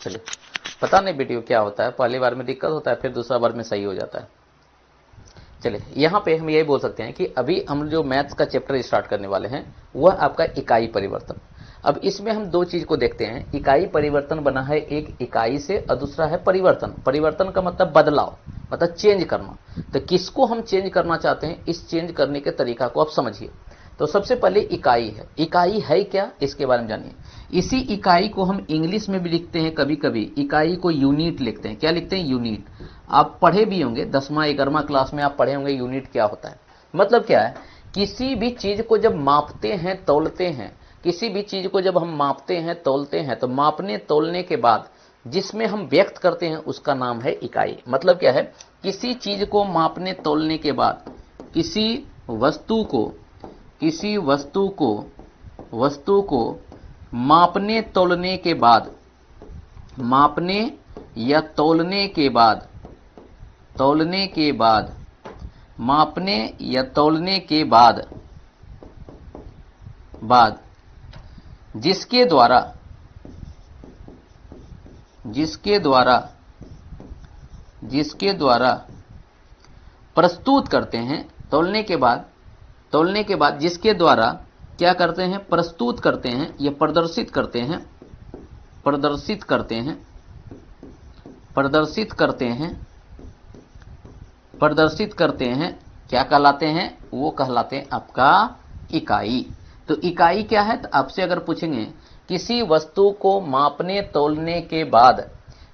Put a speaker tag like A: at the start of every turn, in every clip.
A: चलिए, पता नहीं वीडियो क्या होता है, पहली बार में दिक्कत होता है, फिर दूसरा बार में सही हो जाता है। चलिए, यहाँ पे हम यही बोल सकते हैं कि अभी हम जो मैथ्स का चैप्टर स्टार्ट करने वाले हैं वह आपका इकाई परिवर्तन। अब इसमें हम दो चीज को देखते हैं। इकाई परिवर्तन बना है एक इकाई से और दूसरा है परिवर्तन। परिवर्तन का मतलब बदलाव, मतलब चेंज करना। तो किसको हम चेंज करना चाहते हैं, इस चेंज करने के तरीका को आप समझिए। तो सबसे पहले इकाई है। इकाई है क्या, इसके बारे में जानिए। इसी इकाई को हम इंग्लिश में भी लिखते हैं, कभी कभी इकाई को यूनिट लिखते हैं। क्या लिखते हैं, यूनिट। आप पढ़े भी होंगे 10वां 11वां क्लास में, आप पढ़े होंगे यूनिट क्या होता है। मतलब क्या है, किसी भी चीज को जब मापते हैं, तौलते हैं, किसी भी चीज को जब हम मापते हैं, तौलते हैं, तो मापने तौलने के बाद जिसमें हम व्यक्त करते हैं उसका नाम है इकाई। मतलब क्या है, किसी चीज को मापने तौलने के बाद, किसी वस्तु को मापने तौलने के बाद, मापने या तौलने के बाद, मापने या तौलने के बाद जिसके द्वारा प्रस्तुत करते हैं, तौलने के बाद जिसके द्वारा क्या करते हैं, प्रस्तुत करते हैं या प्रदर्शित करते हैं, क्या कहलाते हैं, वो कहलाते हैं आपका इकाई। तो इकाई क्या है, तो आपसे अगर पूछेंगे किसी वस्तु को मापने तौलने के बाद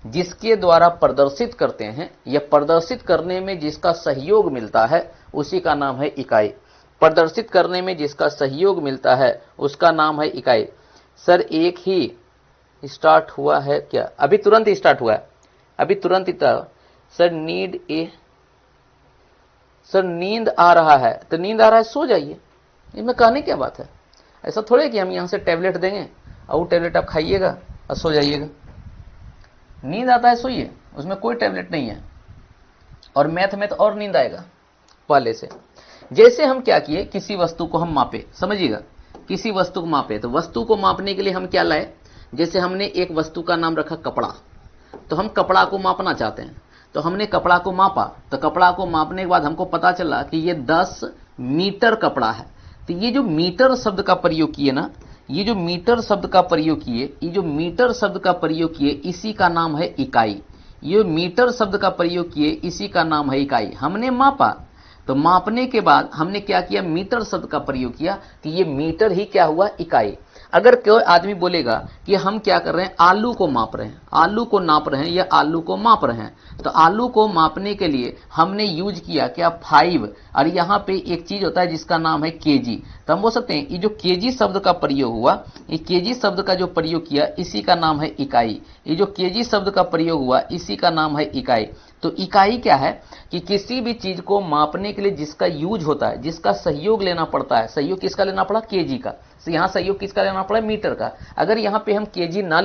A: जिसके द्वारा प्रदर्शित करते हैं या प्रदर्शित करने में जिसका सहयोग मिलता है उसी का नाम है इकाई। प्रदर्शित करने में जिसका सहयोग मिलता है उसका नाम है इकाई। सर एक ही स्टार्ट हुआ है क्या, अभी तुरंत ही स्टार्ट हुआ है, अभी तुरंत ही था। सर नींद आ रहा है, तो नींद आ रहा है सो जाइए, इसमें कहने क्या बात है। ऐसा थोड़े कि हम यहां से टैबलेट देंगे और वो टैबलेट आप खाइएगा और सो जाइएगा। नींद आता है सोइए, उसमें कोई टैबलेट नहीं है। और मैथ में तो और नींद आएगा पहले से। जैसे हम क्या किए, किसी वस्तु को हम मापे, समझिएगा, किसी वस्तु को मापे, तो वस्तु को मापने के लिए हम क्या लाए, जैसे हमने एक वस्तु का नाम रखा कपड़ा, तो हम कपड़ा को मापना चाहते हैं, तो हमने कपड़ा को मापा। तो कपड़ा को मापने के बाद हमको पता चला कि ये 10 मीटर कपड़ा है। तो ये जो मीटर शब्द का प्रयोग किए ना, ये जो मीटर शब्द का प्रयोग किए, इसी का नाम है इकाई। ये मीटर शब्द का प्रयोग किए, इसी का नाम है इकाई। हमने मापा, तो मापने के बाद हमने क्या किया, मीटर शब्द का प्रयोग किया, कि ये मीटर ही क्या हुआ, इकाई। अगर कोई आदमी बोलेगा कि हम क्या कर रहे हैं, आलू को माप रहे हैं, आलू को नाप रहे हैं या आलू को माप रहे हैं, तो आलू को मापने के लिए हमने यूज किया क्या, 5। और यहाँ पे एक चीज होता है जिसका नाम है केजी। तो हम बोल सकते हैं ये जो केजी शब्द का प्रयोग हुआ, ये केजी शब्द का जो प्रयोग किया, इसी का नाम है इकाई। ये जो केजी शब्द का प्रयोग हुआ, इसी का नाम है इकाई। तो इकाई क्या है, कि किसी भी चीज को मापने के लिए जिसका यूज होता है, जिसका सहयोग लेना पड़ता है। सहयोग किसका लेना पड़ा, केजी का। तो यहाँ सहयोग किसका लेना पड़ा, मीटर का। अगर यहाँ पे हम केजी ना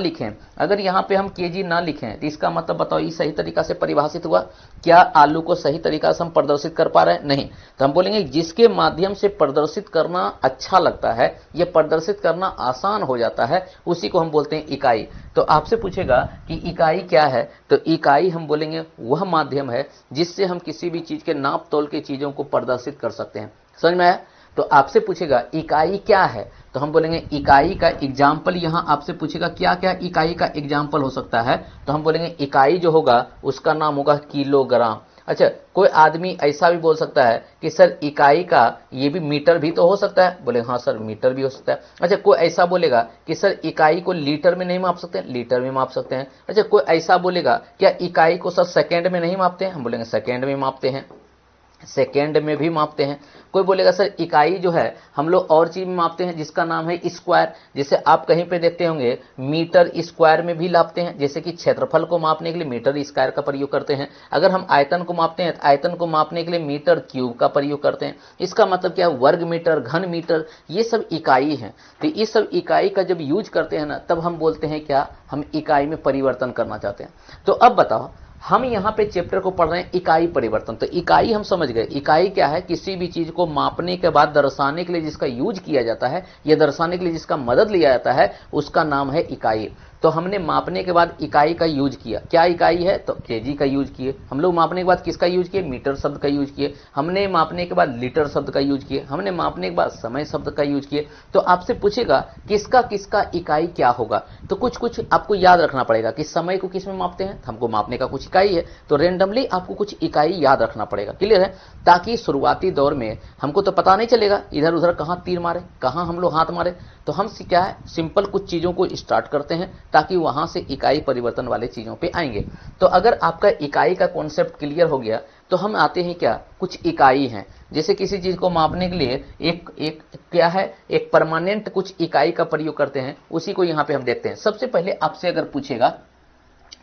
A: लिखें, तो इसका मतलब बताओ ये सही तरीका से परिभाषित हुआ क्या, आलू को सही तरीका से हम प्रदर्शित कर पा रहे हैं, नहीं। तो हम बोलेंगे जिसके माध्यम से प्रदर्शित करना अच्छा लगता है, ये प्रदर्शित करना आसान हो जाता है, उसी को हम बोलते हैं इकाई। तो आपसे पूछेगा कि इकाई क्या है, तो इकाई हम बोलेंगे वह माध्यम है जिससे हम किसी भी चीज के नाप तोल के चीजों को प्रदर्शित कर सकते हैं। समझ में आया। तो आपसे पूछेगा इकाई क्या है, तो हम बोलेंगे इकाई का एग्जाम्पल। यहां आपसे पूछेगा क्या क्या इकाई का एग्जाम्पल हो सकता है, तो हम बोलेंगे इकाई जो होगा उसका नाम होगा किलोग्राम। अच्छा, कोई आदमी ऐसा भी बोल सकता है कि सर इकाई का ये भी मीटर भी तो हो सकता है, बोले हाँ सर मीटर भी हो सकता है। अच्छा, कोई ऐसा बोलेगा कि सर इकाई को लीटर में नहीं माप सकते, लीटर में माप सकते हैं। अच्छा, कोई ऐसा बोलेगा क्या इकाई को सर सेकेंड में नहीं मापते हैं, हम बोलेंगे सेकेंड में मापते हैं, सेकेंड में भी मापते हैं। कोई बोलेगा सर इकाई जो है हम लोग और चीज में मापते हैं जिसका नाम है स्क्वायर। जैसे आप कहीं पे देखते होंगे मीटर स्क्वायर में भी मापते हैं, जैसे कि क्षेत्रफल को मापने के लिए मीटर स्क्वायर का प्रयोग करते हैं। अगर हम आयतन को मापते हैं तो आयतन को मापने के लिए मीटर क्यूब का प्रयोग करते हैं। इसका मतलब क्या है, वर्ग मीटर, घन मीटर, ये सब इकाई है। तो ये सब इकाई का जब यूज करते हैं ना, तब हम बोलते हैं क्या, हम इकाई में परिवर्तन करना चाहते हैं। तो अब बताओ, हम यहाँ पे चैप्टर को पढ़ रहे हैं इकाई परिवर्तन। तो इकाई हम समझ गए, इकाई क्या है, किसी भी चीज को मापने के बाद दर्शाने के लिए जिसका यूज किया जाता है या दर्शाने के लिए जिसका मदद लिया जाता है, उसका नाम है इकाई। तो हमने मापने के बाद इकाई का यूज किया। क्या इकाई है? तो केजी का यूज किए। हम लोग मापने के बाद किसका यूज किए? मीटर शब्द का यूज किए। हमने मापने के बाद लीटर शब्द का यूज किए। हमने मापने के बाद समय शब्द का यूज किए। तो आपसे पूछेगा किसका किसका इकाई क्या होगा, तो कुछ कुछ आपको याद रखना पड़ेगा कि समय को किस में मापते हैं, हमको मापने का कुछ इकाई है, तो रेंडमली आपको कुछ इकाई याद रखना पड़ेगा। क्लियर है? ताकि शुरुआती दौर में हमको तो पता नहीं चलेगा इधर उधर कहां तीर मारे, कहां हम लोग हाथ मारे। तो हम क्या है, सिंपल कुछ चीजों को स्टार्ट करते हैं ताकि वहां से इकाई परिवर्तन वाले चीजों पे आएंगे। तो अगर आपका इकाई का कॉन्सेप्ट क्लियर हो गया तो हम आते हैं क्या, कुछ इकाई हैं। जैसे किसी चीज को मापने के लिए एक क्या है, एक परमानेंट कुछ इकाई का प्रयोग करते हैं, उसी को यहां पे हम देखते हैं। सबसे पहले आपसे अगर पूछेगा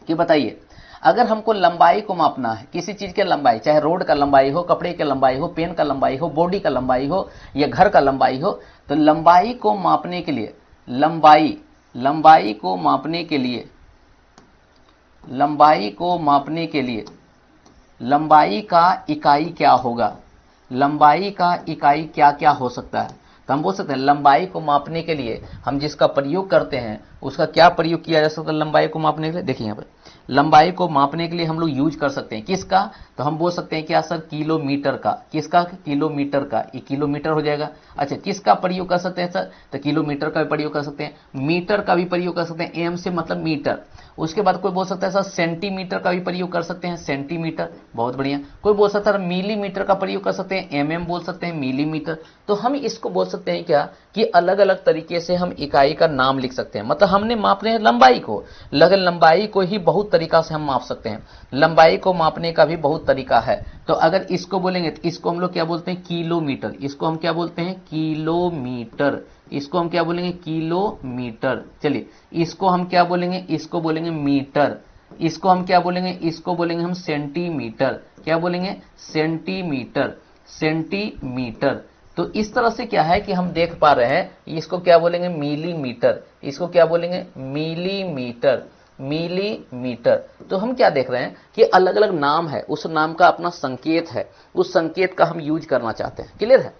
A: कि बताइए अगर हमको लंबाई को मापना है, किसी चीज की लंबाई, चाहे रोड का लंबाई हो, कपड़े की लंबाई हो, पेन का लंबाई हो, बॉडी का लंबाई हो या घर का लंबाई हो, तो लंबाई को मापने के लिए लंबाई को मापने के लिए लंबाई का इकाई क्या होगा, लंबाई का इकाई क्या क्या हो सकता है। तो हम बोल सकते हैं लंबाई को मापने के लिए हम जिसका प्रयोग करते हैं उसका क्या प्रयोग किया जा सकता है लंबाई को मापने के लिए। देखिए यहाँ पर लंबाई को मापने के लिए हम लोग यूज कर सकते हैं किसका, तो हम बोल सकते हैं क्या सर, किलोमीटर का। किसका? किलोमीटर का। ये किलोमीटर हो जाएगा। अच्छा, किसका प्रयोग कर सकते हैं सर, तो किलोमीटर का भी प्रयोग कर सकते हैं, मीटर का भी प्रयोग कर सकते हैं, एम से मतलब मीटर। उसके बाद कोई बोल सकता है सर सेंटीमीटर का भी प्रयोग कर सकते हैं, सेंटीमीटर, बहुत बढ़िया। कोई बोल सकता है मिलीमीटर का प्रयोग कर सकते हैं, एमएम बोल सकते हैं, मिलीमीटर। तो हम इसको बोल सकते हैं क्या कि अलग अलग तरीके से हम इकाई का नाम लिख सकते हैं। मतलब हमने माप रहे हैं लंबाई को, लेकिन लंबाई को ही बहुत तरीका से हम माप सकते हैं। लंबाई को मापने का भी बहुत तरीका है। तो अगर इसको बोलेंगे तो इसको हम लोग क्या बोलते हैं, किलोमीटर। इसको हम क्या बोलते हैं, किलोमीटर। इसको हम क्या बोलेंगे, किलोमीटर। चलिए इसको हम क्या बोलेंगे, इसको बोलेंगे मीटर। इसको हम क्या बोलेंगे, इसको बोलेंगे हम सेंटीमीटर। क्या बोलेंगे, सेंटीमीटर, सेंटीमीटर। तो इस तरह से क्या है कि हम देख पा रहे हैं, इसको क्या बोलेंगे, मिलीमीटर। इसको क्या बोलेंगे, मिलीमीटर, मिलीमीटर। तो हम क्या देख रहे हैं कि अलग अलग नाम है, उस नाम का अपना संकेत है, उस संकेत का हम यूज करना चाहते हैं। क्लियर है?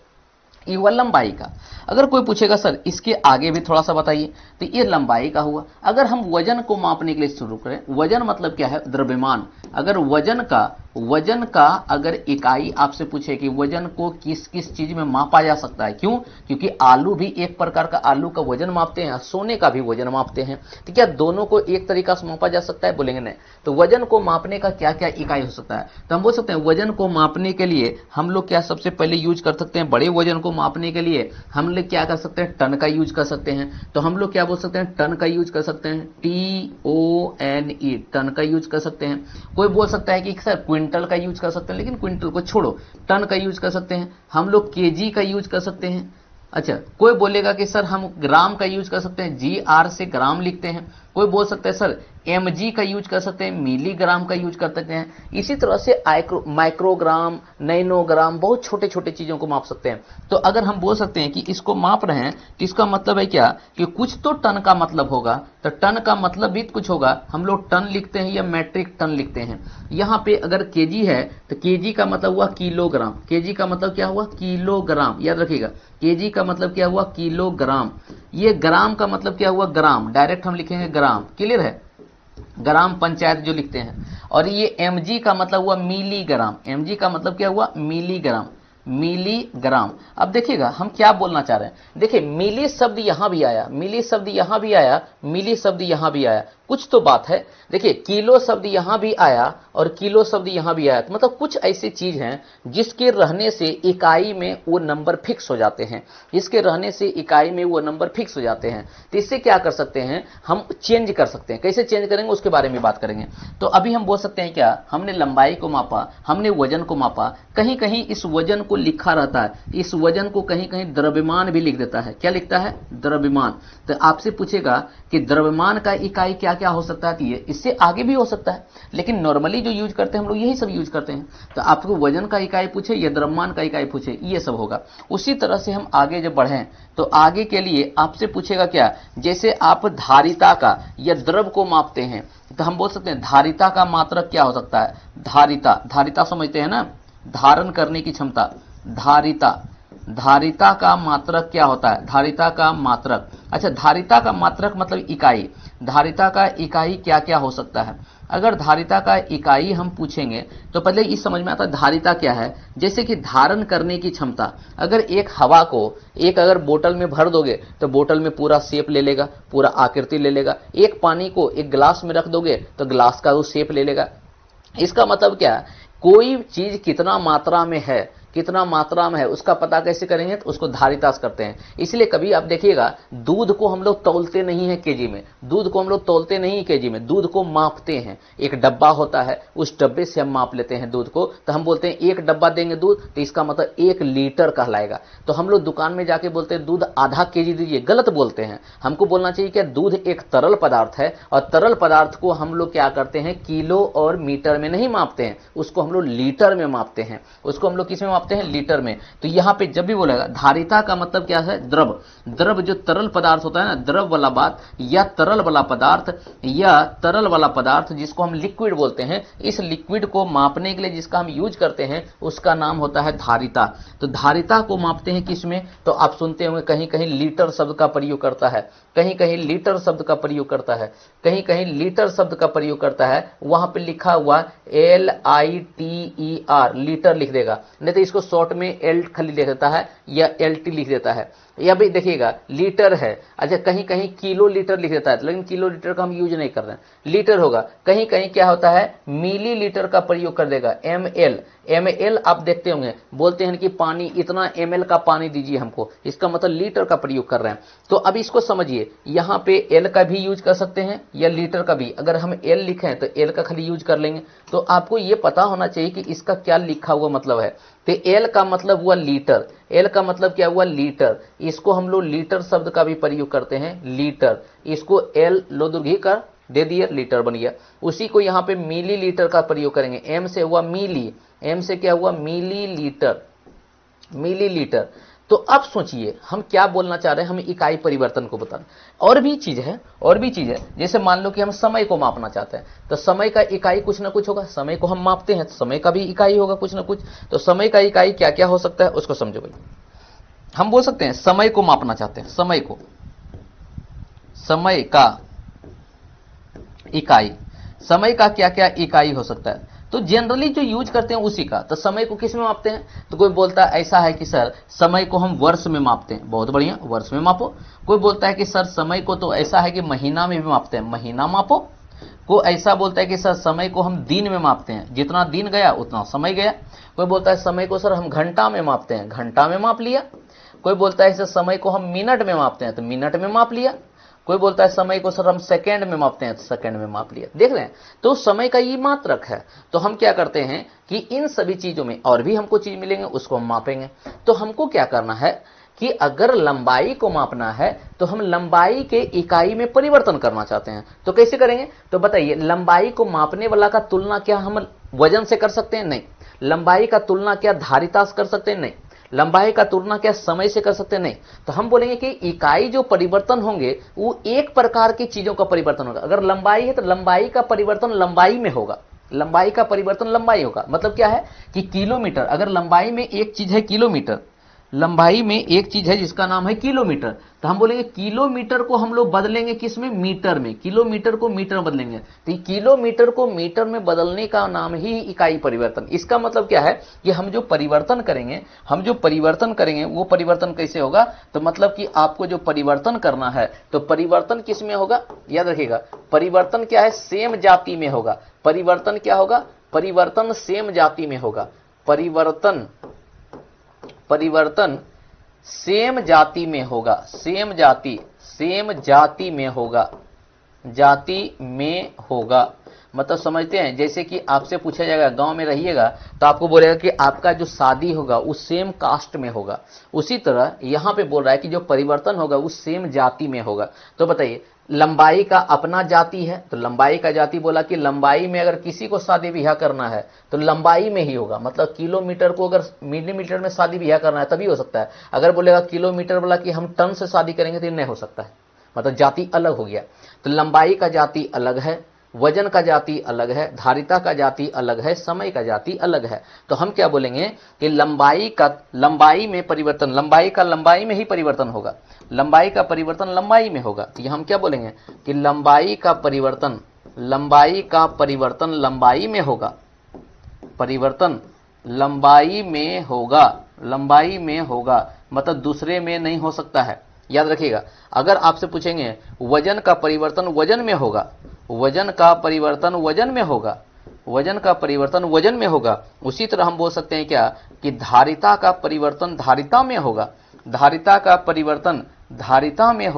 A: ये हुआ लंबाई का। अगर कोई पूछेगा सर इसके आगे भी थोड़ा सा बताइए, तो ये लंबाई का हुआ। अगर हम वजन को मापने के लिए शुरू करें, वजन मतलब क्या है, द्रव्यमान। अगर वजन का अगर इकाई आपसे पूछे कि वजन को किस किस चीज में मापा जा सकता है, क्यों, क्योंकि आलू भी एक प्रकार का, आलू का वजन मापते हैं, सोने का भी वजन मापते हैं, तो क्या दोनों को एक तरीका से मापा जा सकता है, बोलेंगे नहीं। तो वजन को मापने का क्या क्या इकाई हो सकता है, तो हम बोल सकते हैं वजन को मापने के लिए हम लोग क्या सबसे पहले यूज कर सकते हैं, बड़े वजन को मापने के लिए हम लोग क्या कर सकते हैं, टन का यूज कर सकते हैं। तो हम लोग क्या बोल सकते हैं, टन का यूज कर सकते हैं, TONE, टन का यूज कर सकते हैं। कोई बोल सकता है कि सर क्विंटल का यूज कर सकते हैं, लेकिन क्विंटल को छोड़ो, टन का यूज कर सकते हैं। हम लोग केजी का यूज कर सकते हैं। अच्छा, कोई बोलेगा कि सर हम ग्राम का यूज कर सकते हैं, GR से ग्राम लिखते हैं। कोई बोल सकता है सर mg का यूज कर सकते हैं, मिलीग्राम का यूज कर सकते हैं। इसी तरह से माइक्रोग्राम, नैनोग्राम, बहुत छोटे छोटे चीजों को माप सकते हैं। तो अगर हम बोल सकते हैं कि इसको माप रहे हैं तो इसका मतलब है क्या कि कुछ तो टन का मतलब होगा, तो टन का मतलब भी कुछ होगा। हम लोग टन लिखते हैं या मैट्रिक टन लिखते हैं। यहाँ पे अगर केजी है तो केजी का मतलब हुआ किलोग्राम। केजी का मतलब क्या हुआ, किलोग्राम, याद रखिएगा। केजी का मतलब क्या हुआ, किलोग्राम। ये ग्राम का मतलब क्या हुआ, ग्राम, डायरेक्ट हम लिखेंगे ग्राम। क्लियर है? ग्राम पंचायत जो लिखते हैं। और ये mg का मतलब हुआ मिलीग्राम। mg का मतलब क्या हुआ, मिलीग्राम, मिलीग्राम। अब देखिएगा हम क्या बोलना चाह रहे हैं। देखिए मिली शब्द यहां भी आया, मिली शब्द यहां भी आया, मिली शब्द यहां भी आया, कुछ तो बात है। देखिए किलो शब्द यहां भी आया और किलो शब्द यहां भी आया, तो मतलब कुछ ऐसी चीज हैं जिसके रहने से इकाई में वो नंबर फिक्स हो जाते हैं, जिसके रहने से इकाई में वो नंबर फिक्स हो जाते हैं। तो इससे क्या कर सकते हैं, हम चेंज कर सकते हैं। कैसे चेंज करेंगे उसके बारे में बात करेंगे। तो अभी हम बोल सकते हैं क्या, हमने लंबाई को मापा, हमने वजन को मापा, कहीं कहीं इस वजन को लिखा रहता है, इस वजन को कहीं कहीं द्रव्यमान भी लिख देता है। क्या लिखता है, द्रव्यमान। तो आपसे पूछेगा कि द्रव्यमान का इकाई क्या क्या हो सकता है, ये इससे आगे भी हो सकता है, लेकिन नॉर्मली जो यूज करते हैं हम लोग यही सब यूज करते हैं। तो आपको वजन का इकाई पूछे या द्रव्यमान का इकाई पूछे, ये सब होगा। उसी तरह से हम आगे जब बढ़ें तो आगे के लिए आपसे पूछेगा क्या, जैसे आप धारिता का या द्रव को मापते हैं तो हम बोल सकते हैं धारिता का मात्रक क्या हो सकता है, धारिता, धारिता समझते हैं ना, धारण करने की क्षमता, धारिता। धारिता का मात्रक क्या हो सकता है, धारिता, धारिता का मात्रक क्या हो सकता है, धारिता। धारिता का मात्रक क्या हो सकता है, धारिता, धारिता का मात्रक क्या हो सकता है, धारिता। धारिता का मात्रक क्या हो सकता है, धारिता। धारिता का मात्रक क्या हो सकता है, धारिता। धारिता का मात्रक क्या हो सकता है, धारिता। धारिता का मात्रक क्या होता है? धारिता का मात्रक, अच्छा धारिता का मात्रक मतलब इकाई। धारिता का इकाई क्या क्या हो सकता है? अगर धारिता का इकाई हम पूछेंगे तो पहले इस समझ में आता है धारिता क्या है। जैसे कि धारण करने की क्षमता, अगर एक हवा को एक अगर बोतल में भर दोगे तो बोतल में पूरा शेप ले लेगा, पूरा आकृति ले लेगा। एक पानी को एक गिलास में रख दोगे तो गिलास का वो शेप ले लेगा। इसका मतलब क्या है? कोई चीज कितना मात्रा में है, कितना मात्रा में है उसका पता कैसे करेंगे? तो उसको धारिता से करते हैं। इसलिए कभी आप देखिएगा दूध को हम लोग तौलते नहीं है केजी में, दूध को हम लोग तौलते नहीं केजी में, दूध को मापते हैं। एक डब्बा होता है, उस डब्बे से हम माप लेते हैं दूध को, तो हम बोलते हैं एक डब्बा देंगे दूध तो इसका मतलब 1 लीटर कहलाएगा। तो हम लोग दुकान में जाके बोलते हैं दूध आधा केजी दीजिए, गलत बोलते हैं। हमको बोलना चाहिए कि दूध एक तरल पदार्थ है और तरल पदार्थ को हम लोग क्या करते हैं? किलो और मीटर में नहीं मापते हैं, उसको हम लोग लीटर में मापते हैं। उसको हम लोग किस में मापते हैं? लीटर में। तो यहां पे जब भी बोलेगा धारिता का मतलब क्या है? द्रव। द्रव जो तरल पदार्थ होता है ना, द्रव वाला बात या तरल वाला पदार्थ या तरल वाला पदार्थ जिसको हम लिक्विड बोलते हैं, इस लिक्विड को मापने के लिए जिसका हम यूज करते हैं उसका नाम होता है धारिता। तो धारिता को मापते हैं किस में? तो आप सुनते होंगे कहीं कहीं लीटर शब्द का प्रयोग करता है, कहीं कहीं लीटर शब्द का प्रयोग करता है, कहीं कहीं लीटर शब्द का प्रयोग करता है। वहां पे लिखा हुआ LITER लीटर लिख देगा, नहीं तो इसको शॉर्ट में एल खाली लिख देता है या LT लिख देता है। या भी देखिएगा लीटर है, अच्छा कहीं कहीं किलो लीटर लिख देता है, लेकिन किलो लीटर का हम यूज नहीं कर रहे हैं, लीटर होगा। कहीं कहीं क्या होता है? मिली लीटर का प्रयोग कर देगा, ML। ML आप देखते होंगे, बोलते हैं कि पानी इतना ML का पानी दीजिए हमको, इसका मतलब लीटर का प्रयोग कर रहे हैं। तो अब इसको समझिए, यहां पे L का भी यूज कर सकते हैं या लीटर का भी। अगर हम L लिखें तो L का खाली यूज कर लेंगे। तो आपको ये पता होना चाहिए कि इसका क्या लिखा हुआ मतलब है। तो L का मतलब हुआ लीटर, L का मतलब क्या हुआ? लीटर। इसको हम लोग लीटर शब्द का भी प्रयोग करते हैं, लीटर। इसको L लो दुर्घी कर दे दिए, लीटर बन गया। उसी को यहाँ पे मिली लीटर का प्रयोग करेंगे, M से हुआ मिली, M से क्या हुआ? मिली लीटर, मिली लीटर। तो अब सोचिए हम क्या बोलना चाह रहे हैं? हम इकाई परिवर्तन को बताना। और भी चीज है, और भी चीज है। जैसे मान लो कि हम समय को मापना चाहते हैं, तो समय का इकाई कुछ ना कुछ होगा। समय को हम मापते हैं तो समय का भी इकाई होगा कुछ ना कुछ। तो समय का इकाई क्या क्या हो सकता है उसको समझो भाई। हम बोल सकते हैं समय को मापना चाहते हैं, समय को, समय का इकाई, समय का क्या क्या इकाई हो सकता है? तो जनरली जो यूज करते हैं उसी का। तो समय को किस में मापते हैं? तो कोई बोलता है ऐसा है कि सर समय को हम वर्ष में मापते हैं, बहुत बढ़िया, वर्ष में मापो। कोई बोलता है कि सर समय को तो ऐसा है कि महीना में भी मापते हैं, महीना मापो। कोई ऐसा बोलता है कि सर समय को हम दिन में मापते हैं, जितना दिन गया उतना समय गया। कोई बोलता है समय को सर हम घंटा में मापते हैं, घंटा में माप लिया। कोई बोलता है सर समय को हम मिनट में मापते हैं, तो मिनट में माप लिया। कोई बोलता है समय को सर हम सेकंड में मापते हैं, तो सेकंड में माप लिया। देख रहे हैं, तो समय का ये मात्रक है। तो हम क्या करते हैं कि इन सभी चीजों में और भी हमको चीज मिलेंगे, उसको हम मापेंगे। तो हमको क्या करना है कि अगर लंबाई को मापना है तो हम लंबाई के इकाई में परिवर्तन करना चाहते हैं, तो कैसे करेंगे? तो बताइए, लंबाई को मापने वाला का तुलना क्या हम वजन से कर सकते हैं? नहीं। लंबाई का तुलना क्या धारिता से कर सकते हैं? नहीं। लंबाई का तुलना क्या समय से कर सकते हैं? नहीं। तो हम बोलेंगे कि इकाई जो परिवर्तन होंगे वो एक प्रकार की चीजों का परिवर्तन होगा। अगर लंबाई है तो लंबाई का परिवर्तन लंबाई में होगा, लंबाई का परिवर्तन लंबाई होगा। मतलब क्या है कि किलोमीटर, अगर लंबाई में एक चीज है किलोमीटर, लंबाई में एक चीज है जिसका नाम है किलोमीटर, तो हम बोलेंगे किलोमीटर को हम लोग बदलेंगे किस में? मीटर में। किलोमीटर को मीटर में बदलेंगे, तो किलोमीटर को मीटर में बदलने का नाम ही इकाई परिवर्तन। इसका मतलब क्या है कि हम जो परिवर्तन करेंगे, हम जो परिवर्तन करेंगे वो परिवर्तन कैसे होगा? तो मतलब कि आपको जो परिवर्तन करना है तो परिवर्तन किस में होगा? याद रखिएगा, परिवर्तन क्या है? सेम जाति में होगा। परिवर्तन क्या होगा? परिवर्तन सेम जाति में होगा। परिवर्तन, परिवर्तन सेम जाति में होगा, सेम जाति, सेम जाति में होगा, जाति में होगा। मतलब समझते हैं, जैसे कि आपसे पूछा जाएगा गांव में रहिएगा तो आपको बोलेगा कि आपका जो शादी होगा वो सेम कास्ट में होगा। उसी तरह यहां पे बोल रहा है कि जो परिवर्तन होगा वो सेम जाति में होगा। तो बताइए, लंबाई का अपना जाति है, तो लंबाई का जाति बोला कि लंबाई में अगर किसी को शादी ब्याह करना है तो लंबाई में ही होगा। मतलब किलोमीटर को अगर मिलीमीटर में शादी ब्याह करना है तभी हो सकता है। अगर बोलेगा किलोमीटर वाला कि हम टन से शादी करेंगे तो नहीं हो सकता है, मतलब जाति अलग हो गया। तो लंबाई का जाति अलग है, वजन का जाति अलग है, धारिता का जाति अलग है, समय का जाति अलग है। तो हम क्या बोलेंगे कि लंबाई में परिवर्तन, लंबाई का लंबाई में ही परिवर्तन होगा, लंबाई का परिवर्तन लंबाई में होगा। तो हम क्या बोलेंगे कि लंबाई का परिवर्तन लंबाई में होगा, परिवर्तन लंबाई में होगा, मतलब दूसरे में नहीं हो सकता है। याद रखिएगा, अगर आपसे पूछेंगे वजन का परिवर्तन वजन में होगा, वजन का परिवर्तन वजन में होगा, उसी तरह हम बोल सकते हैं क्या कि धारिता का परिवर्तन धारिता में होगा, धारिता का परिवर्तन धारिता में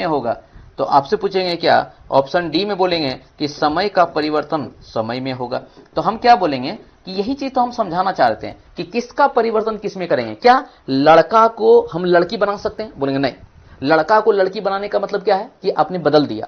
A: होगा। तो आपसे पूछेंगे क्या, ऑप्शन डी में बोलेंगे कि समय का परिवर्तन समय में होगा। तो हम क्या बोलेंगे कि यही चीज तो हम समझाना चाहते हैं कि किसका परिवर्तन किस में करेंगे। क्या लड़का को हम लड़की बना सकते हैं? बोलेंगे नहीं। लड़का को लड़की बनाने का मतलब क्या है कि आपने बदल दिया,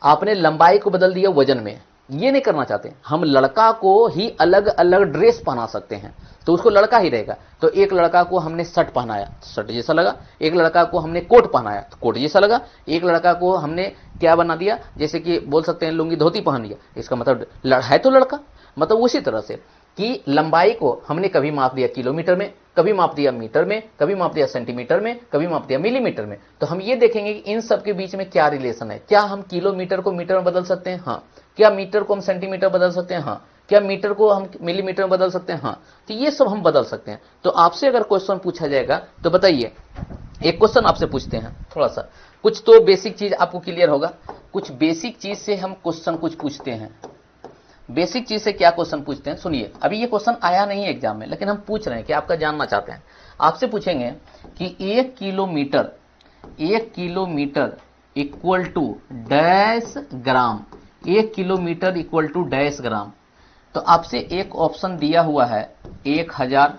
A: आपने लंबाई को बदल दिया वजन में, ये नहीं करना चाहते। हम लड़का को ही अलग अलग ड्रेस पहना सकते हैं, तो उसको लड़का ही रहेगा। तो एक लड़का को हमने शर्ट पहनाया, शर्ट जैसा लगा, एक लड़का को हमने कोट पहनाया तो कोट जैसा लगा, एक लड़का को हमने क्या बना दिया, जैसे कि बोल सकते हैं लुंगी धोती पहन लिया, इसका मतलब है तो लड़का। मतलब उसी तरह से कि लंबाई को हमने कभी माप दिया किलोमीटर में, कभी माप दिया मीटर में, कभी माप दिया सेंटीमीटर में, कभी माप दिया मिलीमीटर में। तो हम ये देखेंगे कि इन सब के बीच में क्या रिलेशन है। क्या हम किलोमीटर को मीटर में बदल सकते हैं? हाँ। क्या मीटर को हम सेंटीमीटर बदल सकते हैं? हाँ। क्या मीटर को हम मिलीमीटर में बदल सकते हैं? हाँ। तो ये सब हम बदल सकते हैं। तो आपसे अगर क्वेश्चन पूछा जाएगा तो बताइए, एक क्वेश्चन आपसे पूछते हैं, थोड़ा सा कुछ तो बेसिक चीज आपको क्लियर होगा। कुछ बेसिक चीज से हम क्वेश्चन कुछ पूछते हैं। बेसिक चीज से क्या क्वेश्चन पूछते हैं, सुनिए। अभी ये क्वेश्चन आया नहीं है एग्जाम में, लेकिन हम पूछ रहे हैं कि आपका जानना चाहते हैं। आपसे पूछेंगे कि 1 kilometre equal to dash gram, 1 kilometre equal to dash gram. तो आपसे एक ऑप्शन दिया हुआ है 1000,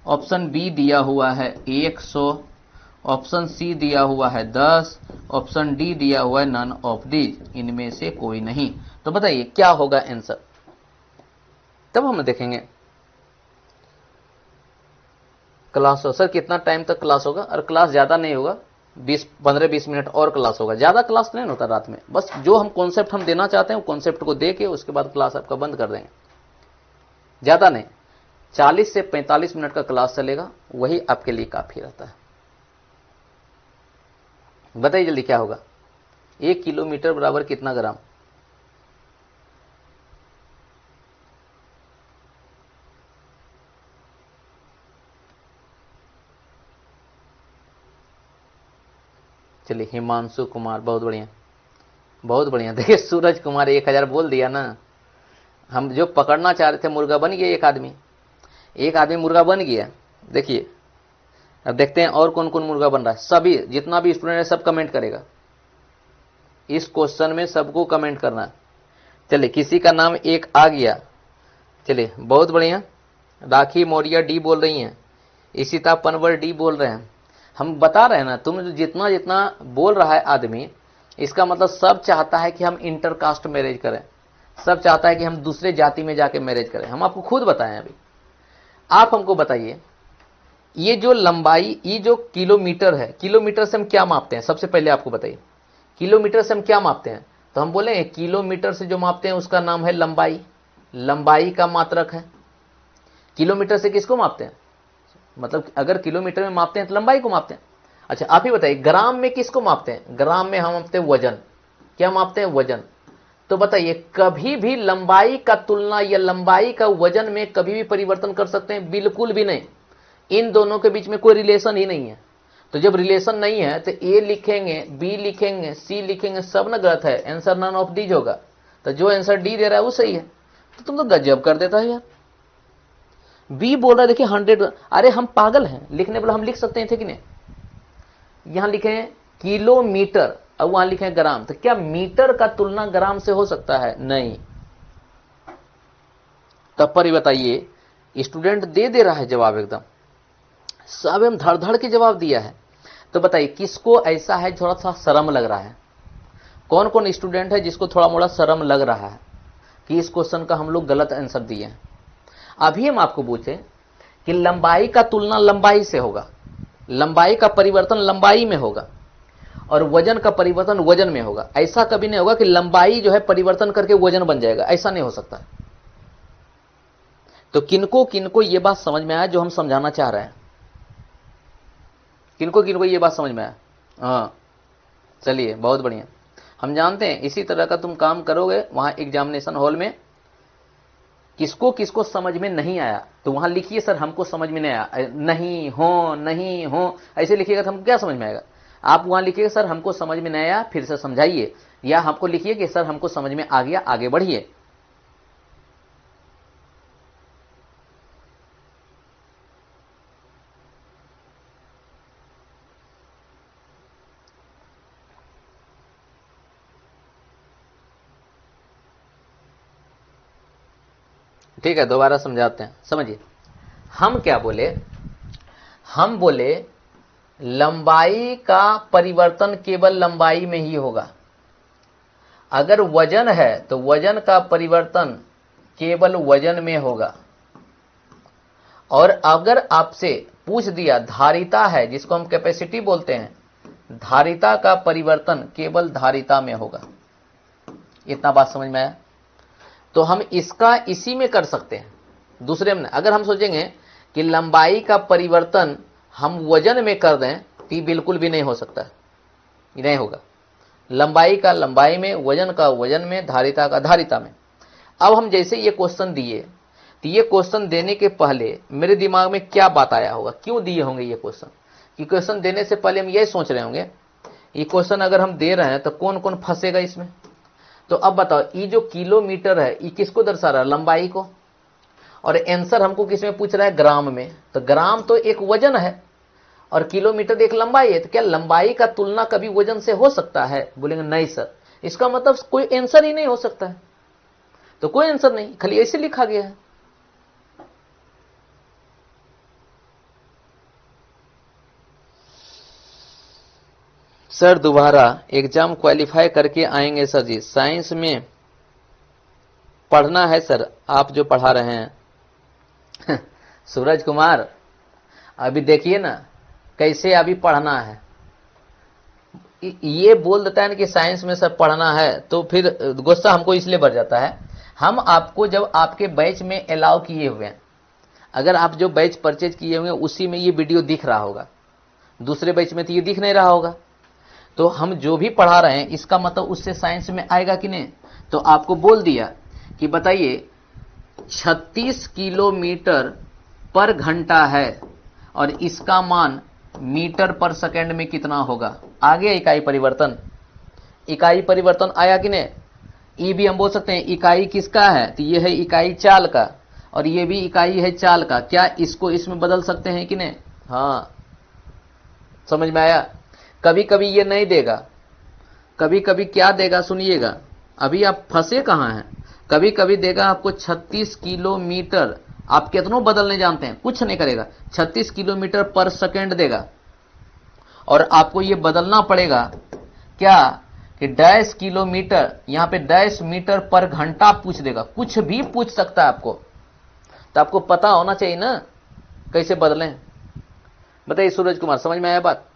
A: ऑप्शन बी दिया हुआ है 100, ऑप्शन सी दिया हुआ है 10, ऑप्शन डी दिया हुआ है नन ऑफ दीज, इनमें से कोई नहीं। तो बताइए क्या होगा आंसर, तब हम देखेंगे। क्लास हो सर, कितना टाइम तक क्लास होगा? और क्लास ज्यादा नहीं होगा, 15-20 मिनट और क्लास होगा, ज्यादा क्लास नहीं होता रात में। बस जो हम कॉन्सेप्ट हम देना चाहते हैं वो कॉन्सेप्ट को दे के उसके बाद क्लास आपका बंद कर देंगे। ज्यादा नहीं, 40 से 45 मिनट का क्लास चलेगा, वही आपके लिए काफी रहता है। बताइए जल्दी क्या होगा, 1 किलोमीटर बराबर कितना ग्राम? चलिए, हिमांशु कुमार, बहुत बढ़िया, बहुत बढ़िया। देखिए सूरज कुमार 1000 बोल दिया ना। हम जो पकड़ना चाह रहे थे, मुर्गा बन गया एक आदमी मुर्गा बन गया। देखिए अब देखते हैं और कौन कौन मुर्गा बन रहा है। सभी जितना भी स्टूडेंट है सब कमेंट करेगा, इस क्वेश्चन में सबको कमेंट करना। चलिए किसी का नाम एक आ गया, चलिए बहुत बढ़िया। राखी मौर्य डी बोल रही हैं, इशिता पनवर डी बोल रहे हैं। हम बता रहे हैं ना, तुम जितना जितना बोल रहा है आदमी, इसका मतलब सब चाहता है कि हम इंटरकास्ट मैरिज करें, सब चाहता है कि हम दूसरे जाति में जाके मैरिज करें। हम आपको खुद बताएं। अभी आप हमको बताइए, ये जो लंबाई, ये जो किलोमीटर है, किलोमीटर से हम क्या मापते हैं? सबसे पहले आपको बताइए, किलोमीटर से हम क्या मापते हैं? तो हम बोले किलोमीटर से जो मापते हैं उसका नाम है लंबाई, लंबाई का मात्रक है। किलोमीटर से किसको मापते हैं? मतलब अगर किलोमीटर में मापते हैं तो लंबाई को मापते हैं। अच्छा आप ही बताइए, ग्राम में किसको मापते हैं? ग्राम में हम मापते हैं वजन। क्या मापते हैं? वजन। तो बताइए, कभी भी लंबाई का तुलना या लंबाई का वजन में कभी भी परिवर्तन कर सकते हैं? बिल्कुल भी नहीं। इन दोनों के बीच में कोई रिलेशन ही नहीं है। तो जब रिलेशन नहीं है तो ए लिखेंगे, बी लिखेंगे, सी लिखेंगे, सब ना गलत है। आंसर नन ऑफ दीज होगा। तो जो आंसर डी दे रहा है वो सही है। तो तुम तो गजब कर देता है यार। बी बोल रहा है, देखिए 100। अरे हम पागल हैं, लिखने वाला हम लिख सकते हैं थे कि नहीं? यहां लिखे किलोमीटर और वहां लिखे ग्राम, तो क्या मीटर का तुलना ग्राम से हो सकता है? नहीं। तब पर ही बताइए, स्टूडेंट दे रहा है जवाब, एकदम सब हम धड़ धड़ के जवाब दिया है। तो बताइए किसको ऐसा है थोड़ा सा शर्म लग रहा है? कौन कौन स्टूडेंट है जिसको थोड़ा मोड़ा शर्म लग रहा है कि इस क्वेश्चन का हम लोग गलत आंसर दिए हैं? अभी हम आपको पूछे कि लंबाई का तुलना लंबाई से होगा, लंबाई का परिवर्तन लंबाई में होगा, और वजन का परिवर्तन वजन में होगा। ऐसा कभी नहीं होगा कि लंबाई जो है परिवर्तन करके वजन बन जाएगा, ऐसा नहीं हो सकता। तो किनको किनको ये बात समझ में आया जो हम समझाना चाह रहे हैं? किनको किनको ये बात समझ में आया? हाँ, चलिए, बहुत बढ़िया। हम जानते हैं इसी तरह का तुम काम करोगे वहां एग्जामिनेशन हॉल में। किसको किसको समझ में नहीं आया तो वहां लिखिए सर हमको समझ में नहीं आया, नहीं हो नहीं हो, ऐसे लिखिएगा तो हमको क्या समझ में आएगा? आप वहां लिखिएगा सर हमको समझ में नहीं आया, फिर से समझाइए, या हमको लिखिए कि सर हमको समझ में आ गया, आगे बढ़िए। ठीक है, दोबारा समझाते हैं, समझिए। हम क्या बोले? हम बोले लंबाई का परिवर्तन केवल लंबाई में ही होगा। अगर वजन है तो वजन का परिवर्तन केवल वजन में होगा। और अगर आपसे पूछ दिया धारिता है, जिसको हम कैपेसिटी बोलते हैं, धारिता का परिवर्तन केवल धारिता में होगा। इतना बात समझ में आया? तो हम इसका इसी में कर सकते हैं, दूसरे में। अगर हम सोचेंगे कि लंबाई का परिवर्तन हम वजन में कर दें तो बिल्कुल भी नहीं हो सकता, ये नहीं होगा। लंबाई का लंबाई में, वजन का वजन में, धारिता का धारिता में। अब हम जैसे ये क्वेश्चन दिए तो ये क्वेश्चन देने के पहले मेरे दिमाग में क्या बात आया होगा, क्यों दिए होंगे ये क्वेश्चन? कि क्वेश्चन देने से पहले हम ये सोच रहे होंगे ये क्वेश्चन अगर हम दे रहे हैं तो कौन कौन फंसेगा इसमें। तो अब बताओ, ये जो किलोमीटर है ये किसको दर्शा रहा है? लंबाई को। और आंसर हमको किस में पूछ रहा है? ग्राम में। तो ग्राम तो एक वजन है और किलोमीटर एक लंबाई है, तो क्या लंबाई का तुलना कभी वजन से हो सकता है? बोलेंगे नहीं सर, इसका मतलब कोई आंसर ही नहीं हो सकता है। तो कोई आंसर नहीं, खाली ऐसे लिखा गया है। सर दोबारा एग्जाम क्वालिफाई करके आएंगे सर जी, साइंस में पढ़ना है सर, आप जो पढ़ा रहे हैं। सूरज कुमार, अभी देखिए ना कैसे अभी पढ़ना है। ये बोल देता है ना कि साइंस में सर पढ़ना है, तो फिर गुस्सा हमको इसलिए बढ़ जाता है। हम आपको जब आपके बैच में अलाउ किए हुए हैं, अगर आप जो बैच परचेज किए हुए हैं उसी में ये वीडियो दिख रहा होगा, दूसरे बैच में तो ये दिख नहीं रहा होगा। तो हम जो भी पढ़ा रहे हैं इसका मतलब उससे साइंस में आएगा कि नहीं। तो आपको बोल दिया कि बताइए 36 किलोमीटर पर घंटा है और इसका मान मीटर पर सेकंड में कितना होगा। आगे इकाई परिवर्तन, इकाई परिवर्तन आया कि नहीं। ये भी हम बोल सकते हैं इकाई किसका है, तो ये है इकाई चाल का, और ये भी इकाई है चाल का। क्या इसको इसमें बदल सकते हैं कि नहीं? हाँ, समझ में आया। कभी कभी ये नहीं देगा, कभी कभी क्या देगा सुनिएगा, अभी आप फंसे कहां हैं। कभी कभी देगा आपको 36 किलोमीटर, आप कितनों बदलने जानते हैं, कुछ नहीं करेगा, 36 किलोमीटर पर सेकंड देगा। और आपको ये बदलना पड़ेगा क्या कि डैश किलोमीटर, यहां पे डैश मीटर पर घंटा पूछ देगा, कुछ भी पूछ सकता है आपको। तो आपको पता होना चाहिए ना कैसे बदलें। बताइए सूरज कुमार, समझ में आया बात?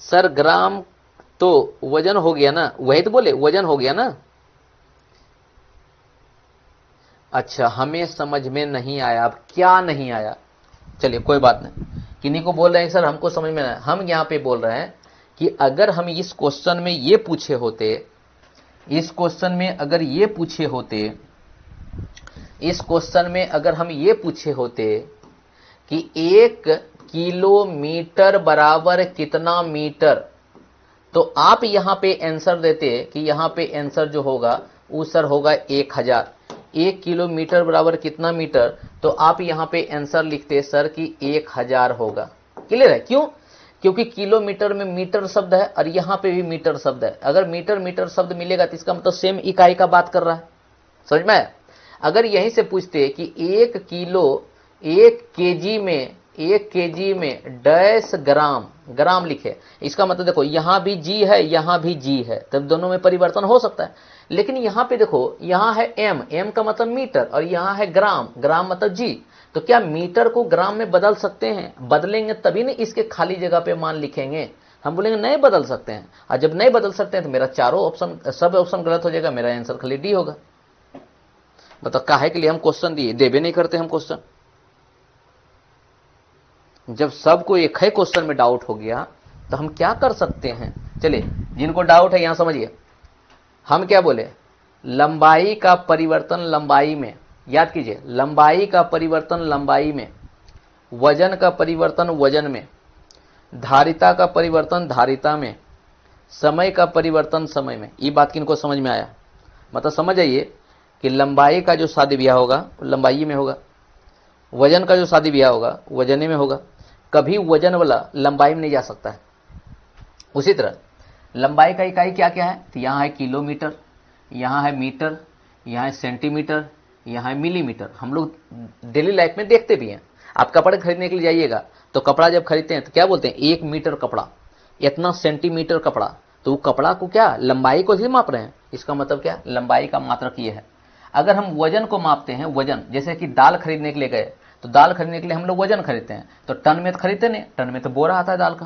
A: सर ग्राम तो वजन हो गया ना, वही तो बोले वजन हो गया ना। अच्छा, हमें समझ में नहीं आया। अब क्या नहीं आया? चलिए कोई बात नहीं। किन्हीं को बोल रहे हैं सर हमको समझ में नहीं आया। हम यहां पे बोल रहे हैं कि अगर हम इस क्वेश्चन में ये पूछे होते, इस क्वेश्चन में अगर ये पूछे होते, इस क्वेश्चन में अगर हम ये पूछे होते कि 1 किलोमीटर बराबर कितना मीटर, तो आप यहां पे आंसर देते कि यहां पे आंसर जो होगा वो सर होगा 1000। 1 किलोमीटर बराबर कितना मीटर, तो आप यहां पे आंसर लिखते सर कि 1000 होगा। क्लियर है? क्यों? क्योंकि किलोमीटर में मीटर शब्द है और यहां पे भी मीटर शब्द है। अगर मीटर मीटर शब्द मिलेगा तो इसका मतलब सेम इकाई का बात कर रहा है। समझ में आया? अगर यहीं से पूछते कि 1 किलो, 1 केजी में, 1 केजी में डैश ग्राम, ग्राम लिखे, इसका मतलब देखो यहां भी जी है यहां भी जी है, तब दोनों में परिवर्तन हो सकता है। लेकिन यहां पे देखो, यहां है एम, एम का मतलब मीटर, और यहां है ग्राम, ग्राम मतलब जी। तो क्या मीटर को ग्राम में बदल सकते हैं? बदलेंगे तभी ना इसके खाली जगह पे मान लिखेंगे। हम बोलेंगे नहीं बदल सकते हैं, और जब नहीं बदल सकते हैं तो मेरा चारों ऑप्शन, सब ऑप्शन गलत हो जाएगा, मेरा आंसर खाली डी होगा। बताओ काहे के लिए हम क्वेश्चन दिए, देवे नहीं करते हम क्वेश्चन। जब सबको एक ही क्वेश्चन में डाउट हो गया तो हम क्या कर सकते हैं। चलिए जिनको डाउट है यहां समझिए, हम क्या बोले, लंबाई का परिवर्तन लंबाई में, याद कीजिए, लंबाई का परिवर्तन लंबाई में, वजन का परिवर्तन वजन में, धारिता का परिवर्तन धारिता में, समय का परिवर्तन समय में। ये बात किनको समझ में आया? मतलब समझ आइए कि लंबाई का जो शादी ब्याह होगा लंबाई में होगा, वजन का जो शादी ब्याह होगा वजन में होगा, कभी वजन वाला लंबाई में नहीं जा सकता है। उसी तरह लंबाई का इकाई क्या क्या है, तो यहाँ है किलोमीटर, यहाँ है मीटर, यहाँ है सेंटीमीटर, यहाँ है मिलीमीटर। हम लोग डेली लाइफ में देखते भी हैं। आप कपड़े खरीदने के लिए जाइएगा तो कपड़ा जब खरीदते हैं तो क्या बोलते हैं, 1 मीटर कपड़ा, इतना सेंटीमीटर कपड़ा। तो वो कपड़ा को क्या लंबाई को ही माप रहे हैं। इसका मतलब क्या, लंबाई का मात्रक ये है। अगर हम वजन को मापते हैं, वजन जैसे कि दाल खरीदने के लिए गए तो दाल खरीदने के लिए हम लोग वजन खरीदते हैं, तो टन में तो खरीदते नहीं, टन में तो बोरा आता है दाल का,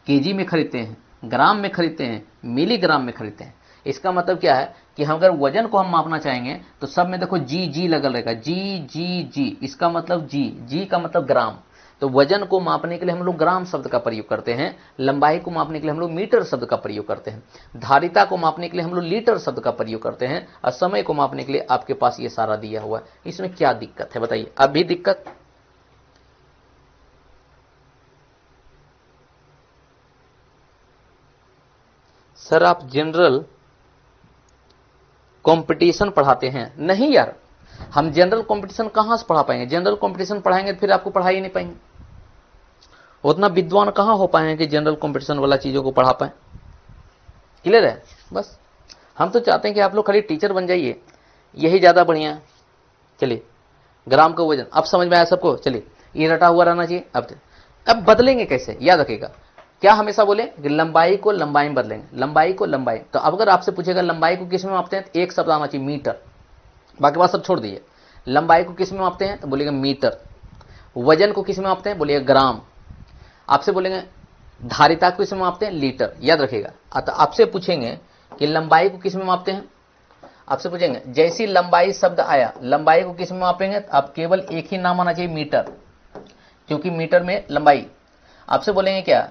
A: केजी में खरीदते हैं, ग्राम में खरीदते हैं, मिलीग्राम में खरीदते हैं। इसका मतलब क्या है कि हम अगर वजन को हम मापना चाहेंगे तो सब में देखो जी जी लगल रहेगा, जी जी जी, इसका मतलब जी, जी का मतलब ग्राम। तो वजन को मापने के लिए हम लोग ग्राम शब्द का प्रयोग करते हैं, लंबाई को मापने के लिए हम लोग मीटर शब्द का प्रयोग करते हैं, धारिता को मापने के लिए हम लोग लीटर शब्द का प्रयोग करते हैं, और समय को मापने के लिए आपके पास ये सारा दिया हुआ है। इसमें क्या दिक्कत है बताइए, अब भी दिक्कत? सर आप जनरल कंपटीशन पढ़ाते हैं? नहीं यार, हम जनरल कंपटीशन कहां से पढ़ा पाएंगे? जनरल कंपटीशन पढ़ाएंगे तो फिर आपको पढ़ा ही नहीं पाएंगे। उतना विद्वान कहां हो पाएंगे कि जनरल कंपटीशन वाला चीजों को पढ़ा पाए। क्लियर है? बस हम तो चाहते हैं कि आप लोग खाली टीचर बन जाइए, यही ज्यादा बढ़िया है। चलिए ग्राम का वजन अब समझ में आया सबको। चलिए ये रटा हुआ रहना चाहिए। अब बदलेंगे कैसे, याद रखिएगा, क्या हमेशा बोले कि लंबाई को लंबाई में बदलेंगे, लंबाई को लंबाई। तो अब अगर आपसे पूछेगा लंबाई को किस में मापते हैं, तो एक शब्द आना चाहिए मीटर, बाकी बात सब छोड़ दीजिए। लंबाई को किस में मापते हैं तो बोलिएगा मीटर, वजन को किस में मापते हैं बोलिएगा ग्राम, आपसे बोलेंगे धारिता को किस में मापते हैं लीटर, याद रखिएगा। अतः आपसे पूछेंगे कि लंबाई को किस में मापते हैं, आपसे पूछेंगे जैसी लंबाई शब्द आया लंबाई को किस में मापेंगे, तो आप केवल एक ही नाम आना चाहिए मीटर, क्योंकि मीटर में लंबाई। आपसे बोलेंगे क्या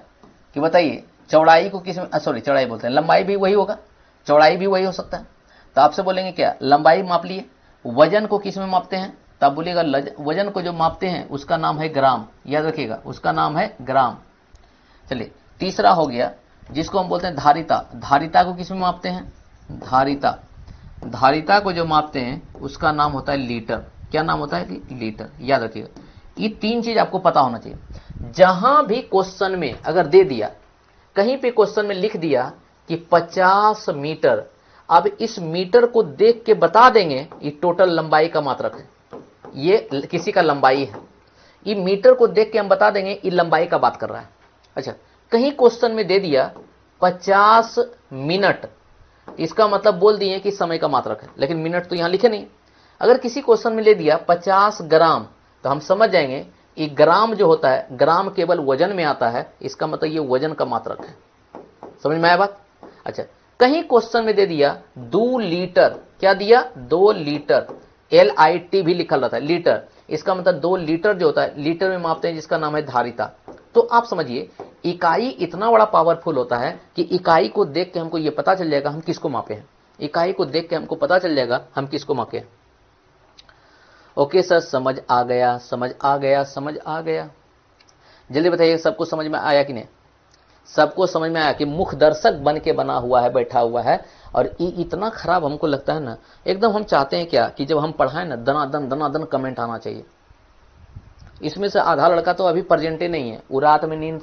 A: कि बताइए चौड़ाई को किस में, सॉरी चौड़ाई बोलते हैं, लंबाई भी वही होगा, चौड़ाई भी वही हो सकता है। तो आपसे बोलेंगे क्या लंबाई माप लिए, वजन को किस में मापते हैं, तब बोलिएगा वजन को जो मापते हैं उसका नाम है ग्राम, याद रखिएगा उसका नाम है ग्राम। चलिए तीसरा हो गया जिसको हम बोलते हैं धारिता, धारिता को किस में मापते हैं, धारिता, धारिता को जो मापते हैं उसका नाम होता है लीटर। क्या नाम होता है, लीटर, याद रखिएगा। ये तीन चीज आपको पता होना चाहिए। जहां भी क्वेश्चन में अगर दे दिया, कहीं पे क्वेश्चन में लिख दिया कि 50 मीटर, अब इस मीटर को देख के बता देंगे ये टोटल लंबाई का मात्रक है, ये किसी का लंबाई है, ये मीटर को देख के हम बता देंगे ये लंबाई का बात कर रहा है। अच्छा, कहीं क्वेश्चन में दे दिया 50 मिनट, इसका मतलब बोल दिए कि समय का मात्रक है, लेकिन मिनट तो यहां लिखे नहीं। अगर किसी क्वेश्चन में ले दिया 50 ग्राम, तो हम समझ जाएंगे ये ग्राम जो होता है, ग्राम केवल वजन में आता है, इसका मतलब ये वजन का मात्रक है। समझ में आया बात? अच्छा, कहीं क्वेश्चन में दे दिया 2 लीटर, क्या दिया 2 लीटर, LIT भी लिखा रहता है लीटर, इसका मतलब 2 लीटर जो होता है लीटर में मापते हैं, जिसका नाम है धारिता। तो आप समझिए इकाई इतना बड़ा पावरफुल होता है कि इकाई को देख के हमको ये पता चल जाएगा हम किसको मापे हैं, इकाई को देख के हमको पता चल जाएगा हम किसको मापे हैं। ओके सर, समझ आ गया, समझ आ गया, समझ आ गया। जल्दी बताइए सबको समझ में आया कि नहीं? सबको समझ में आया कि मुख दर्शक बन के बना हुआ है, बैठा हुआ है, और ये इतना खराब हमको लगता है ना, एकदम हम चाहते हैं क्या कि जब हम पढ़ाएं ना दनादन कमेंट आना चाहिए। इसमें से आधा लड़का तो अभी प्रेजेंटे नहीं है, वो रात में नींद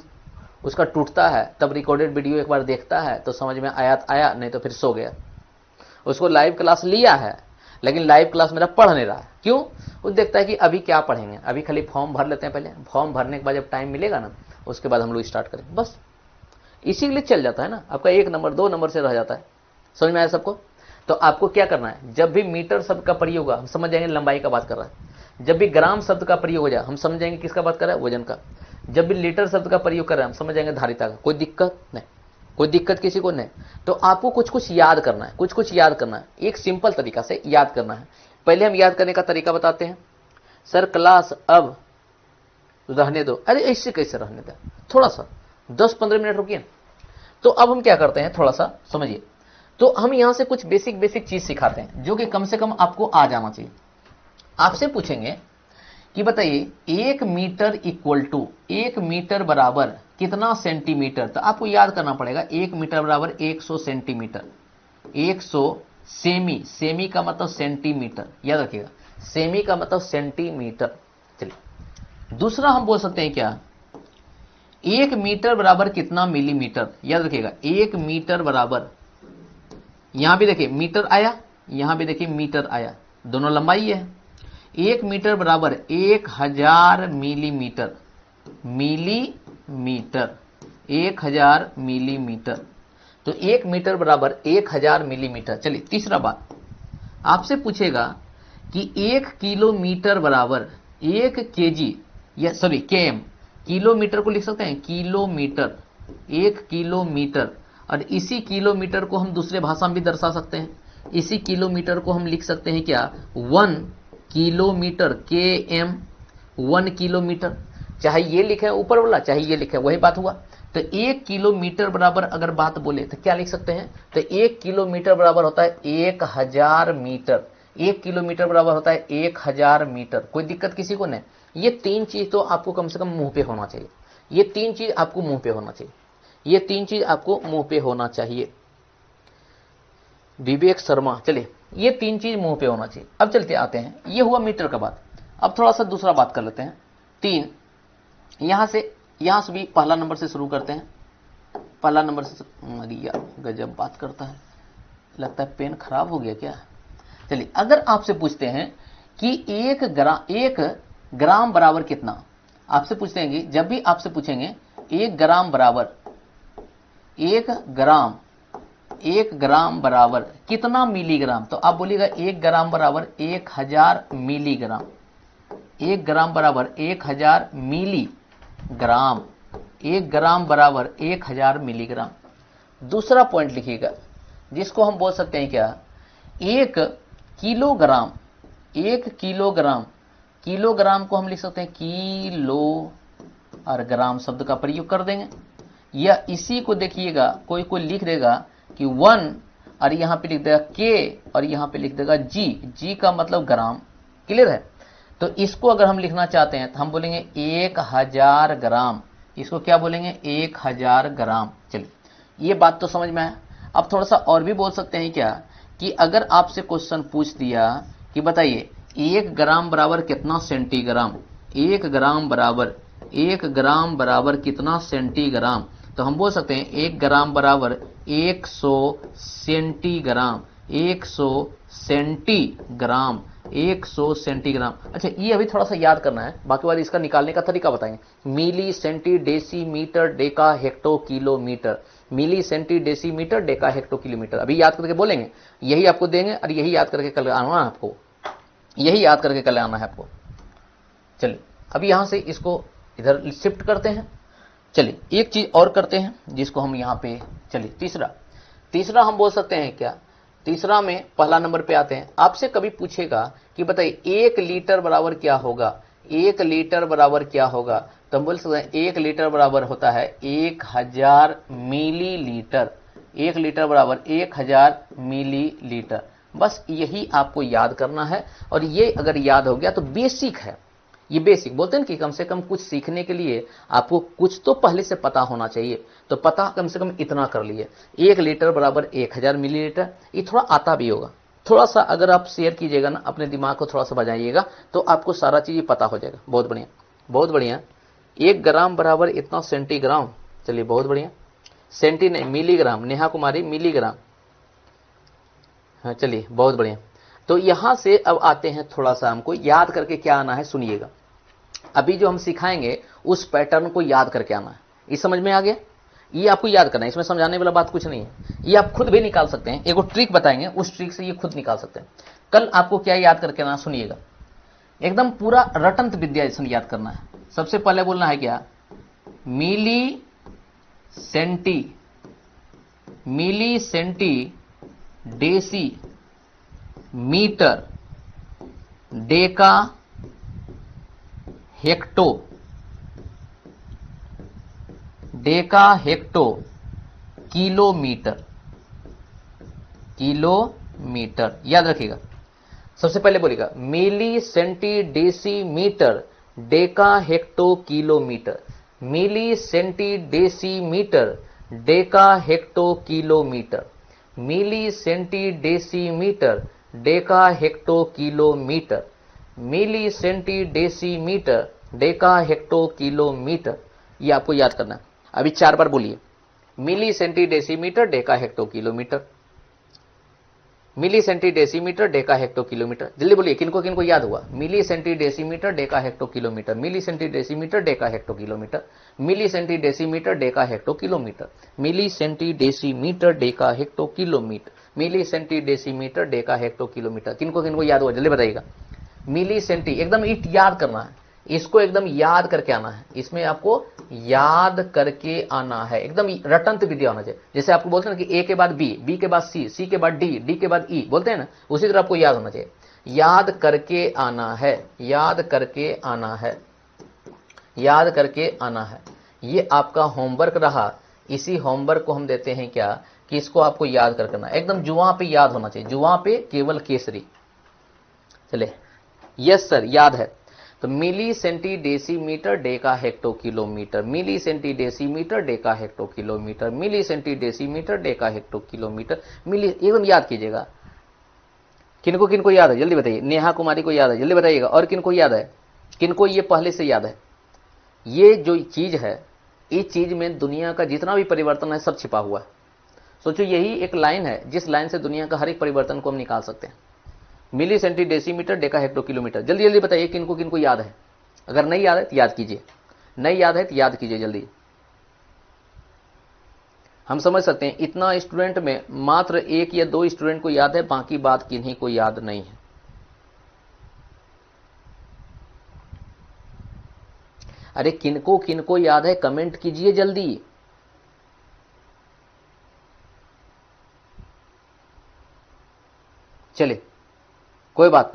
A: उसका टूटता है, तब रिकॉर्डेड वीडियो एक बार देखता है तो समझ में आया आया, नहीं तो फिर सो गया। उसको लाइव क्लास लिया है लेकिन लाइव क्लास मेरा पढ़ नहीं रहा है, क्यों? वो देखता है कि अभी क्या पढ़ेंगे, अभी खाली फॉर्म भर लेते हैं, पहले फॉर्म भरने के बाद जब टाइम मिलेगा ना उसके बाद हम लोग स्टार्ट करेंगे, बस इसी के लिए चल जाता है ना, आपका 1 नंबर 2 नंबर से रह जाता है। समझ में आया सबको? तो आपको क्या करना है, जब भी मीटर शब्द का प्रयोग होगा हम समझ जाएंगे लंबाई का बात कर रहा है, जब भी ग्राम शब्द का प्रयोग हो जाए हम समझ जाएंगे किसका बात कर रहा है, वजन का, जब भी लीटर शब्द का प्रयोग कर रहे हैं हम समझ जाएंगे धारिता का। कोई दिक्कत नहीं। कोई दिक्कत किसी को नहीं। तो आपको कुछ कुछ याद करना है, कुछ कुछ याद करना है, एक सिंपल तरीका से याद करना है। पहले हम याद करने का तरीका बताते हैं। सर क्लास अब रहने दो, अरे ऐसे कैसे रहने दो, थोड़ा सा 10-15 मिनट रुकिए। तो अब हम क्या करते हैं, थोड़ा सा समझिए। तो हम यहां से कुछ बेसिक बेसिक चीज सिखाते हैं जो कि कम से कम आपको आ जाना चाहिए। आपसे पूछेंगे कि बताइए 1 मीटर इक्वल टू, 1 मीटर बराबर कितना सेंटीमीटर। तो आपको याद करना पड़ेगा 1 मीटर बराबर 100 सेंटीमीटर, 100 सेमी, सेमी का मतलब सेंटीमीटर, याद रखिएगा, सेमी का मतलब सेंटीमीटर। चलिए दूसरा हम बोल सकते हैं क्या, 1 मीटर बराबर कितना मिलीमीटर, याद रखिएगा 1 मीटर बराबर, यहां भी देखिए मीटर आया, यहां भी देखिए मीटर आया, दोनों लंबाई है। 1 मीटर बराबर 1000 मिलीमीटर, मिलीमीटर 1000 मिलीमीटर। तो 1 मीटर बराबर 1000 मिलीमीटर। चलिए तीसरा बात, आपसे पूछेगा कि 1 किलोमीटर बराबर 1 केजी, या सॉरी केएम, किलोमीटर को लिख सकते हैं किलोमीटर, 1 किलोमीटर। और इसी किलोमीटर को हम दूसरे भाषा में भी दर्शा सकते हैं। इसी किलोमीटर को हम लिख सकते हैं क्या, 1 किलोमीटर, के एम, 1 किलोमीटर। चाहे ये लिखे ऊपर वाला, चाहे ये लिखे, वही बात हुआ। तो 1 किलोमीटर बराबर अगर बात बोले तो क्या लिख सकते हैं, तो 1 किलोमीटर बराबर होता है 1000 मीटर, 1 किलोमीटर बराबर होता है 1000 मीटर। कोई दिक्कत किसी को नहीं। ये 3 चीज तो आपको कम से कम मुंह पे होना चाहिए, ये 3 चीज आपको मुंह पे होना चाहिए, ये 3 चीज आपको मुंह पे होना चाहिए। विवेक शर्मा, चलिए ये 3 चीज मुंह पे होना चाहिए। अब चलते आते हैं, ये हुआ मीटर का बात। अब थोड़ा सा दूसरा बात कर लेते हैं। 3, यहां से भी पहला नंबर से शुरू करते हैं। पहला नंबर से, मरिया गजब बात करता है, लगता है पेन खराब हो गया क्या। चलिए अगर आपसे पूछते हैं कि 1 ग्राम बराबर कितना, आपसे पूछते हैं कि जब भी आपसे पूछेंगे 1 ग्राम बराबर, 1 ग्राम बराबर कितना मिलीग्राम, तो आप बोलिएगा 1 ग्राम बराबर 1000 मिलीग्राम, 1 ग्राम बराबर 1000 मिलीग्राम, 1 ग्राम बराबर 1000 मिलीग्राम। दूसरा पॉइंट लिखिएगा जिसको हम बोल सकते हैं क्या, 1 किलोग्राम, 1 किलोग्राम, किलोग्राम को हम लिख सकते हैं किलो, और ग्राम शब्द का प्रयोग कर देंगे। या इसी को देखिएगा कोई कोई लिख देगा कि 1, और यहां पे लिख देगा के, और यहां पे लिख देगा जी, जी का मतलब ग्राम। क्लियर है। तो इसको अगर हम लिखना चाहते हैं तो हम बोलेंगे 1000 ग्राम, इसको क्या बोलेंगे 1000 ग्राम। चलिए ये बात तो समझ में आया। अब थोड़ा सा और भी बोल सकते हैं क्या, कि अगर आपसे क्वेश्चन पूछ दिया कि बताइए 1 ग्राम बराबर कितना सेंटीग्राम, 1 ग्राम बराबर कितना सेंटीग्राम, तो हम बोल सकते हैं 1 ग्राम बराबर 100 सेंटीग्राम, 100 सेंटीग्राम, 100 सेंटीग्राम। अच्छा ये अभी थोड़ा सा याद करना है, बाकी बार इसका निकालने का तरीका बताएंगे। Milli, centi, deci, metre, deca, hecto, kilometre, milli, centi, deci, metre, deca, hecto, kilometre. अभी याद करके बोलेंगे, यही आपको देंगे और यही याद करके कल आना है आपको, यही याद करके कल आना है आपको। चलिए अभी यहां से इसको इधर शिफ्ट करते हैं। चलिए एक चीज और करते हैं जिसको हम यहां पे, चलिए तीसरा हम बोल सकते हैं क्या, तीसरा में पहला नंबर पे आते हैं। आपसे कभी पूछेगा कि बताइए 1 लीटर बराबर क्या होगा, 1 लीटर बराबर क्या होगा, तो हम बोल सकते हैं 1 लीटर बराबर होता है 1000 मिलीलीटर, 1 लीटर बराबर 1000 मिलीलीटर। बस यही आपको याद करना है, और ये अगर याद हो गया तो बेसिक है। ये बेसिक बोलते हैं कि कम से कम कुछ सीखने के लिए आपको कुछ तो पहले से पता होना चाहिए, तो पता कम से कम इतना कर लिए, 1 लीटर बराबर 1000 मिलीलीटर। ये थोड़ा आता भी होगा, थोड़ा सा अगर आप शेयर कीजिएगा ना, अपने दिमाग को थोड़ा सा बजाइएगा तो आपको सारा चीज पता हो जाएगा। बहुत बढ़िया, बहुत बढ़िया। 1 ग्राम बराबर इतना सेंटीग्राम, चलिए बहुत बढ़िया। सेंटी नहीं, मिलीग्राम, नेहा कुमारी मिलीग्राम, हाँ चलिए बहुत बढ़िया। तो यहां से अब आते हैं, थोड़ा सा हमको याद करके क्या आना है सुनिएगा। अभी जो हम सिखाएंगे उस पैटर्न को याद करके आना है। ये समझ में आ गया, ये आपको याद करना है, इसमें समझाने वाला बात कुछ नहीं है। ये आप खुद भी निकाल सकते हैं, एक ट्रिक बताएंगे, उस ट्रिक से ये खुद निकाल सकते हैं। कल आपको क्या याद करके आना, सुनिएगा, एकदम पूरा रटंत विद्या जैसे याद करना है। सबसे पहले बोलना है क्या, milli centi milli centi deci metre deca hecto kilometre याद रखिएगा। सबसे पहले बोलिएगा milli centi deci metre deca hecto kilometre, milli centi deci metre deca hecto kilometre, milli centi deci metre deca hecto kilometre, milli centi deci metre deca hecto kilometre. ये आपको याद करना है। अभी 4 बार बोलिए, milli centi decimetre deca hecto kilometre, milli centi decimetre deca hecto kilometre. जल्दी बोलिए, किनको किनको याद हुआ? Milli centi decimetre deca hecto kilometre, milli centi decimetre deca hecto kilometre, milli centi decimetre deca hecto kilometre, milli centi decimetre deca hecto kilometre, milli centi decimetre deca hecto kilometre. किनको किनको याद हुआ जल्दी बताइएगा। मिली सेंटी एकदम it याद करना है, इसको एकदम याद करके आना है, इसमें आपको याद करके आना है, एकदम रटंत विद्या होना चाहिए। जैसे आपको बोलते हैं ना कि ए के बाद बी, बी के बाद सी, सी के बाद डी, डी के बाद ई, बोलते हैं ना, उसी तरह आपको याद होना चाहिए। याद करके आना है, याद करके आना है, याद करके आना है। ये आपका होमवर्क रहा। इसी होमवर्क को हम देते हैं क्या कि इसको आपको याद कर करना, एकदम जुआ पे याद होना चाहिए, जुआ पे केवल केसरी। चले, यस सर याद है। तो milli centi decimetre deca hecto kilometre, milli centi decimetre deca hecto kilometre, milli centi decimetre deca hecto kilometre, milli एकदम याद कीजिएगा। किनको किनको याद है जल्दी बताइए। नेहा कुमारी को याद है जल्दी बताइएगा। और किनको याद है? किनको ये पहले से याद है? ये जो चीज है, इस चीज में दुनिया का जितना भी परिवर्तन है सब छिपा हुआ है। सोचो यही एक लाइन है जिस लाइन से दुनिया का हर एक परिवर्तन को हम निकाल सकते हैं। Milli centi decimetre deca hecto kilometre. जल्दी जल्दी बताइए किनको किनको याद है। अगर नहीं याद है तो याद कीजिए, नहीं याद है तो याद कीजिए जल्दी। हम समझ सकते हैं इतना स्टूडेंट में मात्र 1 या 2 स्टूडेंट को याद है, बाकी बात किन्हीं को याद नहीं है। अरे किनको किनको याद है कमेंट कीजिए जल्दी। चलिए कोई बात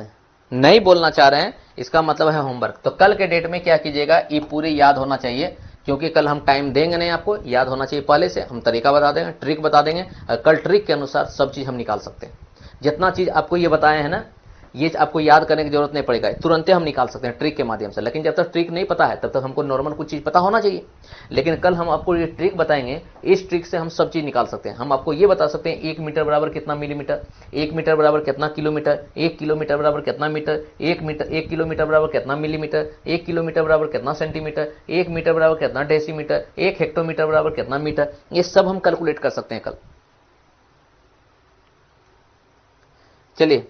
A: नहीं बोलना चाह रहे हैं, इसका मतलब है होमवर्क। तो कल के डेट में क्या कीजिएगा, ये पूरी याद होना चाहिए, क्योंकि कल हम टाइम देंगे नहीं, आपको याद होना चाहिए। पहले से हम तरीका बता देंगे, ट्रिक बता देंगे, और कल ट्रिक के अनुसार सब चीज हम निकाल सकते हैं। जितना चीज आपको ये बताए हैं ना, ये आपको याद करने की जरूरत नहीं पड़ेगा, तुरंत हम निकाल सकते हैं ट्रिक के माध्यम से। लेकिन जब तक ट्रिक नहीं पता है तब तक हमको नॉर्मल कुछ चीज पता होना चाहिए। लेकिन कल हम आपको ये ट्रिक बताएंगे, इस ट्रिक से हम सब चीज निकाल सकते हैं। हम आपको ये बता सकते हैं 1 मीटर बराबर कितना मिलीमीटर, 1 मीटर बराबर कितना किलोमीटर, 1 किलोमीटर बराबर कितना मीटर, 1 किलोमीटर बराबर कितना मिलीमीटर, 1 किलोमीटर बराबर कितना सेंटीमीटर, 1 मीटर बराबर कितना डेसीमीटर, 1 हेक्टोमीटर बराबर कितना मीटर। ये सब हम कैलकुलेट कर सकते हैं कल। चलिए